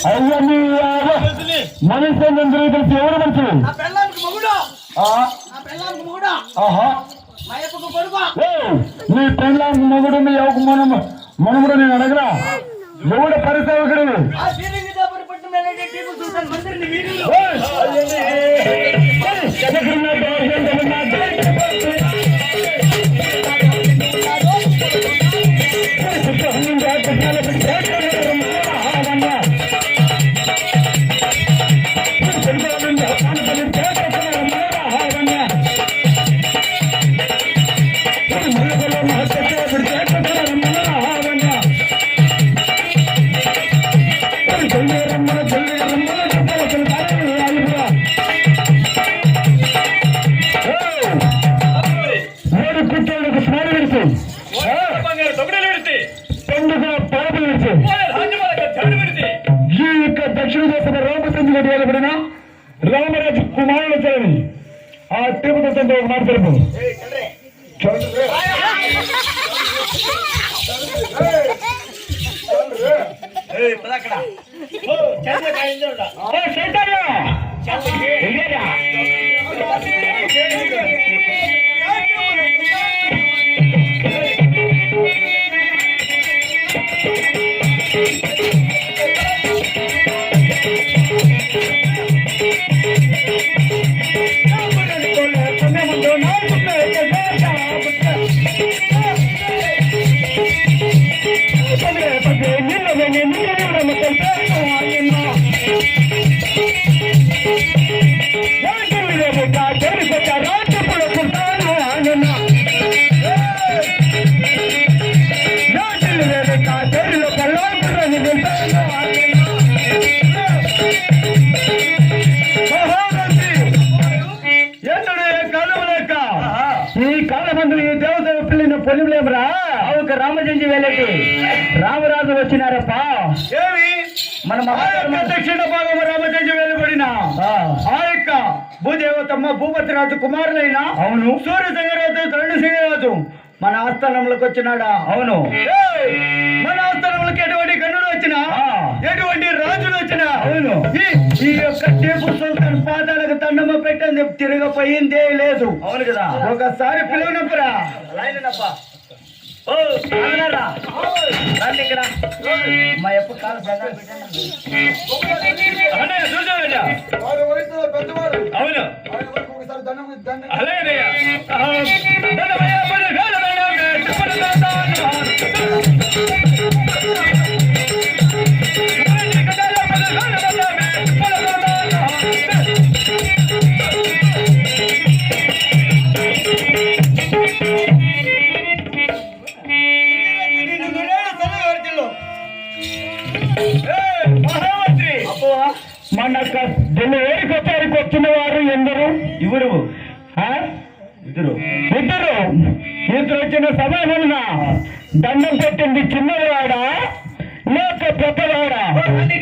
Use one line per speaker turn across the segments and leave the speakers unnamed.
అయ్యా మీ మనిషి తెలిసి ఎవరు మనుషులు నీ పెళ్ళానికి మొగుడు మీ ఎవకు మనముడు నేను అడగరా ఎవడ పరిసేవకుడు దక్షిణ దేశం రామచంద్ర వేలబడిన రామరాజు కుమారుల చలని ఆ తిరుపతి ఒక మాట తెలుపు పొలిలేమరా ఒక రామజంజి వెళ్ళటి రామరాజు వచ్చినారప్ప ఏమి మన దక్షిణ భాగం రామజంజి వెళ్ళబడిన ఆ యొక్క భూదేవతమ్మ భూపతిరాజు కుమారులైన అవును సూర్యసింగరాజు ధరణిసింగరాజు మన ఆస్థానంలోకి వచ్చినాడా అవును మన ఆస్థానంలోకి ఎటువంటి కన్నుడు వచ్చినా ఎటువంటి రాజులు వచ్చినా అవును ఈ యొక్క టీపు సుల్తాన్ పాదాలకు దండమ పెట్టని తిరగపోయిందే లేదు అవును కదా ఒకసారి పిలువనప్పురా ఇక్కడ మా ఎప్పుడు కాలు అవును అలాగే మన డెలివరీకి వచ్చిన వారు ఎందరు ఇవ్వరు ఇద్దరు వచ్చిన సమయంలో దండం పెట్టింది చిన్నవాడా లేక పెద్దవాడా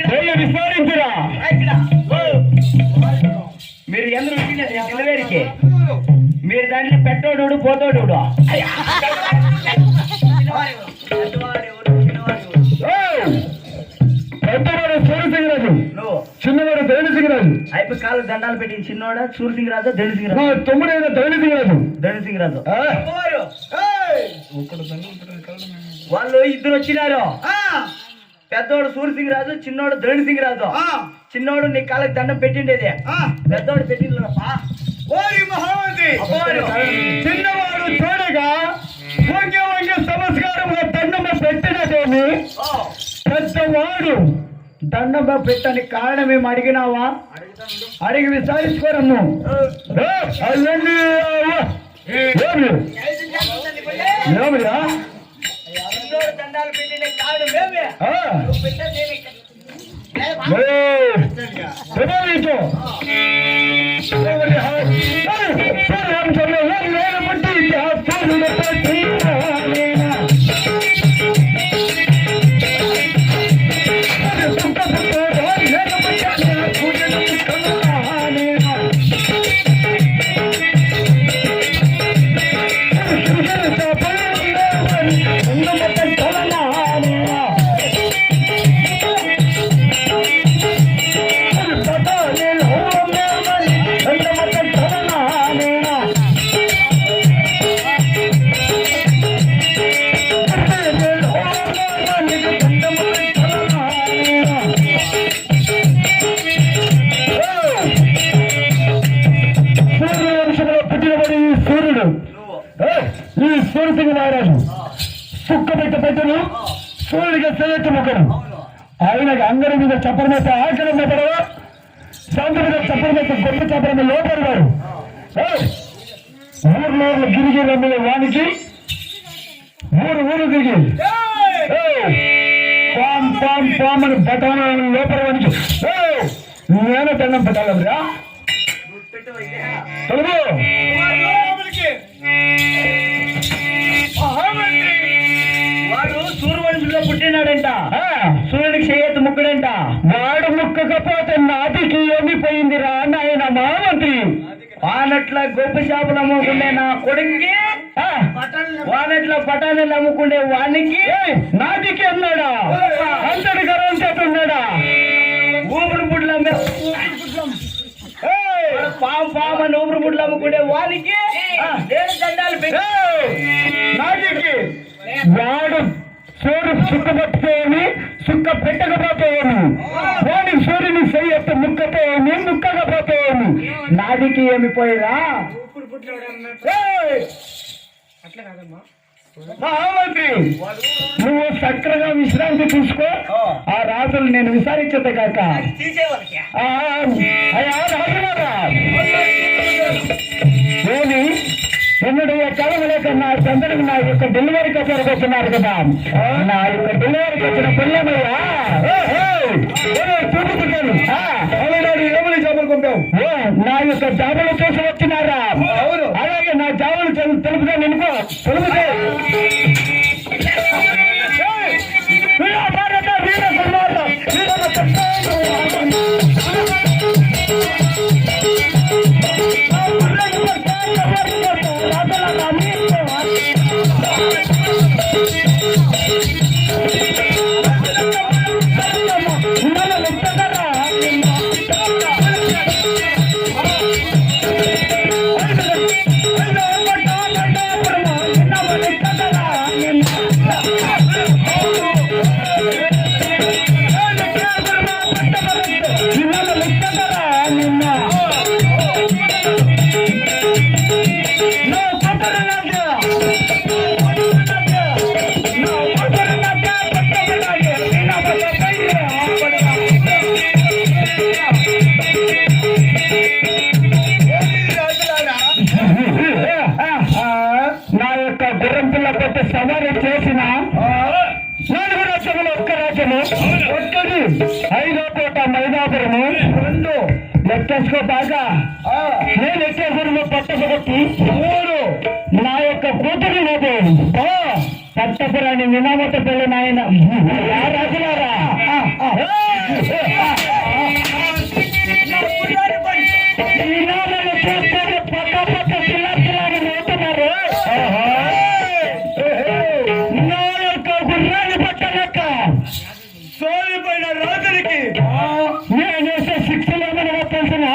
వెళ్ళి విస్మరించురా మీరు ఎందరు డెలివరీకి మీరు దాంట్లో పెట్టోడు పోతోడు పెద్దవాడు సూర్యసింగరాజు చిన్నవాడు ధరణిసింగరాజు అయిపో కాలు దండాలు పెట్టిన చిన్నవాడు సూర్యసింగరాజు ధరణిసింగరాజు తమ్ముడైన ధరణిసింగరాజు వాళ్ళు ఇద్దరు వచ్చినారు పెద్దోడు సూర్యసింగరాజు చిన్నోడు ధరణిసింగరాజు చిన్నోడు నీ కాళ్ళకి దండం పెట్టిండేది పెద్దోడు పెట్టిండ్రప్పా చిన్నవాడు చూడగా సంస్కారంగా దండం పెట్టినదేమి పెద్దవాడు దండం పెట్టని కారణం ఏమి అడిగినావా అడిగి విచారించుకోరమ్ము దండాలు పెట్టిన కారణం సుక్క పెట్టను సూర్యుడిగా సెలెక్ట్ ముక్కను ఆయనకి అంగడి మీద చప్పల మీద ఆకలి మెత్తడవా శాంత మీద చప్పల మీద గొప్ప చప్పల మీద లోపడతారు ఊర్లో గిరిగిరి మీద వానికి ఊరు గిరిగి పామ్ పామ్ పామ్ అని బటాన లోపల వానికి నేను దండం పెట్టాలరా వాడు సూర్యవంశంలో పుట్టినాడంట సూర్యుడికి చేయెత్తు ముక్కడంట వాడు ముక్కకపోతే నాటికి ఏమిపోయిందిరా నాయన మహామంత్రి వానట్ల గొప్ప చేపలు అమ్ముకుండే నా కొడుక్కి వానట్ల పటాలను అమ్ముకుండే వానికి నాటికి అన్నాడా అంతటి గర్వం చేతున్నాడా ఊపిరి బుడ్లు అమ్మే పాము అని ఊపిరి బుడ్లు అమ్ముకుండే వానికి నాటికి వాడు సూర్యుడు సుక్కబట్టుకోని సుక్క పెట్టకపోతేమి వాడి సూర్యుని చెయ్యెత్త ముక్కపోయేమి ముక్కకపోతేమి నాదికి ఏమి పోయిరా మహామంత్రి నువ్వు చక్కగా విశ్రాంతి తీసుకో ఆ రాజులు నేను విచారించదు కాక రాజులారా ఏమి ఎన్నడూ కాలం లేక నా చంద్రుడికి నా యొక్క డెలివరీకి వచ్చారు కదా నా యొక్క డెలివరీకి వచ్చిన పిల్లమయ్యా చూపుకుంటాను ఏమని చేపలు పంపావు నా యొక్క జాబులు చూసి వచ్చినారా అలాగే నా జాబులు తెలుపుగా నినుకో తెలుపుతే సవారీ చేసిన 4 రాజ్యములు ఒక్క రాజ్యము ఒక్కటి 5వ కోట మైదాపురము 2 లెక్కేసుకో బాగా నేను ఎక్కేసరిలో పట్టకొట్టి 3 నా యొక్క కూతురు లేదు పట్టపురాని వినామత పెళ్ళి నాయన రాజులారా చూస్తే పక్క పక్క పిల్లలు పోతున్నారు సోలిపోయిన రాజులకి నేనేసే శిక్షలు ఏమైనా తెలిసిన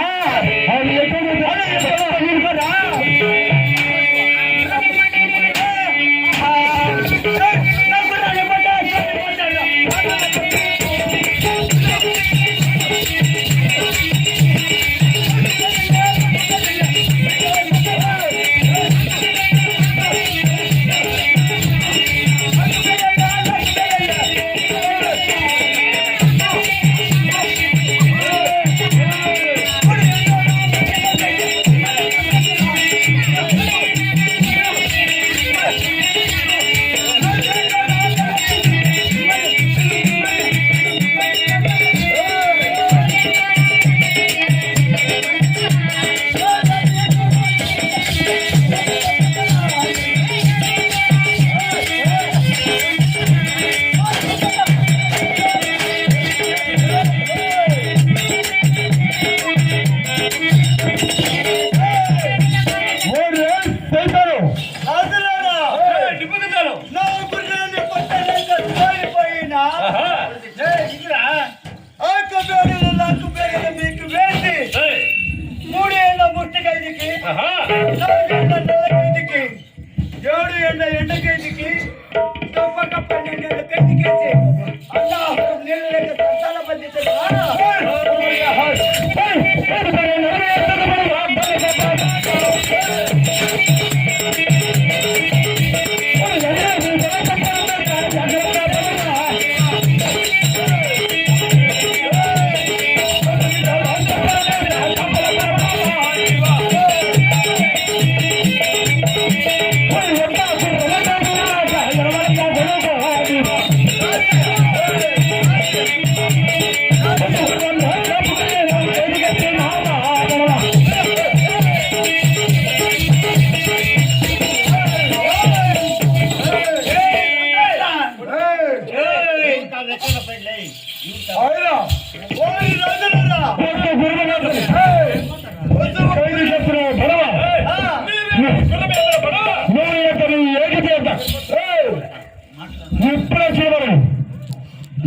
ఇప్పుడే చేయమని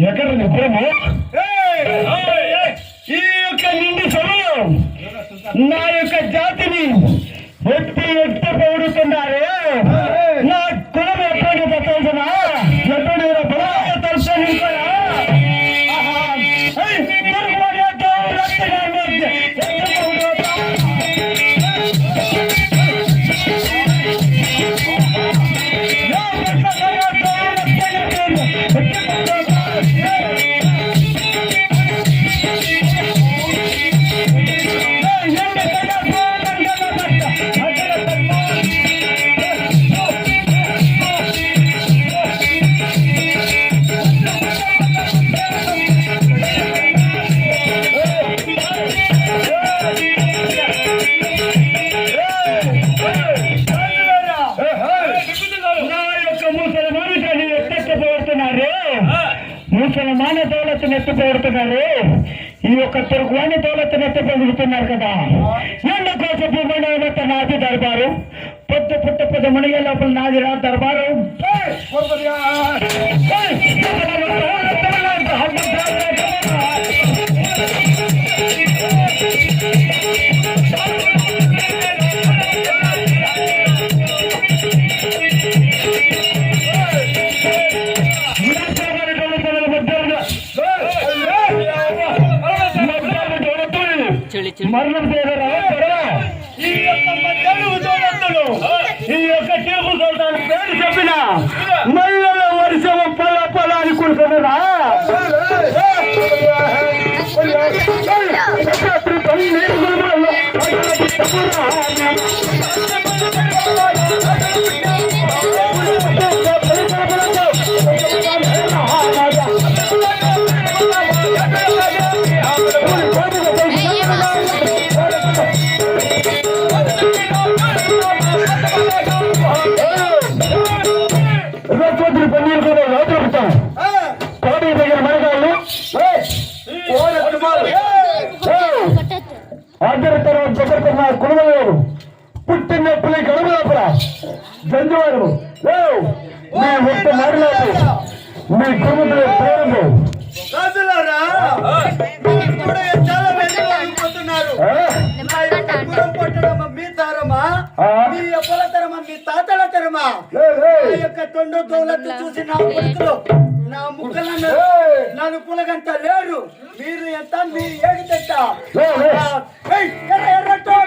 ఎక్కడ నిద్రము ఈ యొక్క నిండి సమయం నా యొక్క జాతిని ఎత్తి పొగుడుతున్నారే. నా కులం ఎటువంటి తెలుసునా ఎటువంటి తెలుసు ముసల్మాన దౌలత్తును ఎత్తిపోడుతున్నారు. ఈ యొక్క తెలుగువాణి దౌలత్తును ఎత్తిపోడుతున్నారు కదా. ఎందుకోసం భూమణత నాది దర్బారు పొద్దు పుట్ట మునిగే లోపల నాది రా దర్బారు. మరణం చేయరా ఈ యొక్క టేబుల్ చూడటానికి పేరు చెప్పిన మళ్ళీ వర్షం పొల పొల అనుకుంటున్నారా. పన్నీరు కూడా లోపలుతాం కోటి దగ్గర మనగాళ్ళు అందరి తర్వాత దగ్గర నా కుటుంబం పుట్టినప్పుడే గడువు లోపల జంజువాడు మీ ఒక్క మాట్లాడు మీ కుటుంబంలో ప్రేమలు
మీ తాతల తరమా యొక్క తొండ దౌలత్తు చూసి నా కొడుకులు నా ముక్కలను నన్ను పులగంట లేరు. మీరు ఎంత మీరు ఏడుతంట ఎర్రటో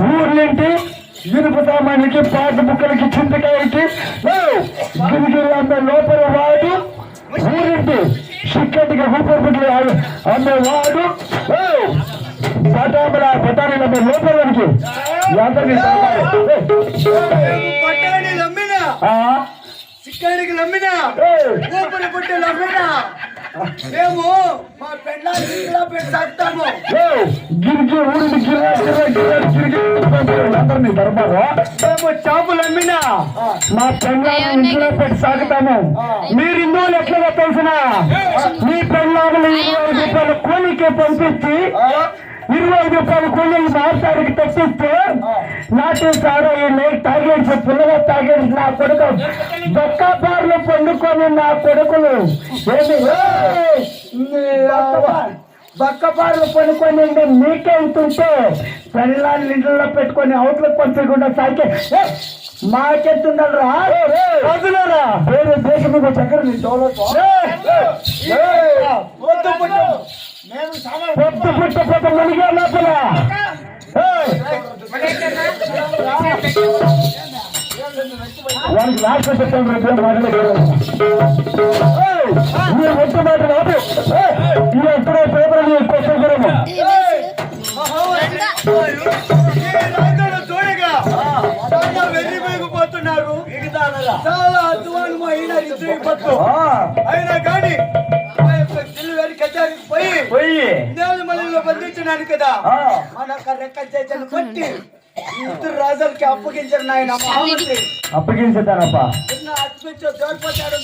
ఊర్లేంటి ఇనుప సామాన్లకి పాత బుక్కలకి చింతకాయకి గిరిగిరి అమ్మే లోపల వాడు ఊరింటి చిక్కటికి ఊపర్పుట్లు అమ్మే వాడు పటాణీలు అమ్మే లోపలకి
చిక్కడికి లమ్మినా ఊపిరి పుట్టి లమ్మినా మేము మా పెళ్ళాలు పెట్టి సాగుతాము.
గిరికి ఊరికి అందరినీ దర్బారు మేము చేపలు అమ్మినా మా పెళ్ళాలను ఇంట్లో పెట్టి సాగుతాము. మీరు హిందువులు ఎట్లా తెలిసిన మీ పెళ్ళాలను 20 రూపాయలు కూలికి పంపించి 25 రూపాయలు కూలీలు మాట్లాడికి తెచ్చిస్తే నాటి సారా ఈ నైట్ తాగేసి పుల్లగా తాగేసి నా కొడుకు బొక్కబార్లు పండుకొని నా కొడుకులు బక్కపార్లు పనుకొని మీకే ఉంటుంటే పెళ్ళాన్ని ఇంట్లో పెట్టుకొని అవుట్లకు పంపకుండా సాగే మాకెత్తుండరా వదులరా వేరే దేశం మీద చక్కెర పొద్దు పుట్టపోతే మునిగే లోపల వారికి లాస్ట్ చెప్పాను మీరు వచ్చే మాట రాదు ఇది ఎప్పుడో పేపర్ క్వశ్చన్ కూడా
వెళ్ళిపోతున్నారు చాలా అధ్వానం అయినా అయినా కానీ కచేరికి పోయి నేలమల్లిలో బంధించినాను కదా మన రెక్క చేతను కొట్టి ఇద్దరు రాజులకి అప్పగించారు నాయన మహామంత్రి
అప్పగించుతానప్పా
అచ్చిపెట్టో దోర్పోతాడు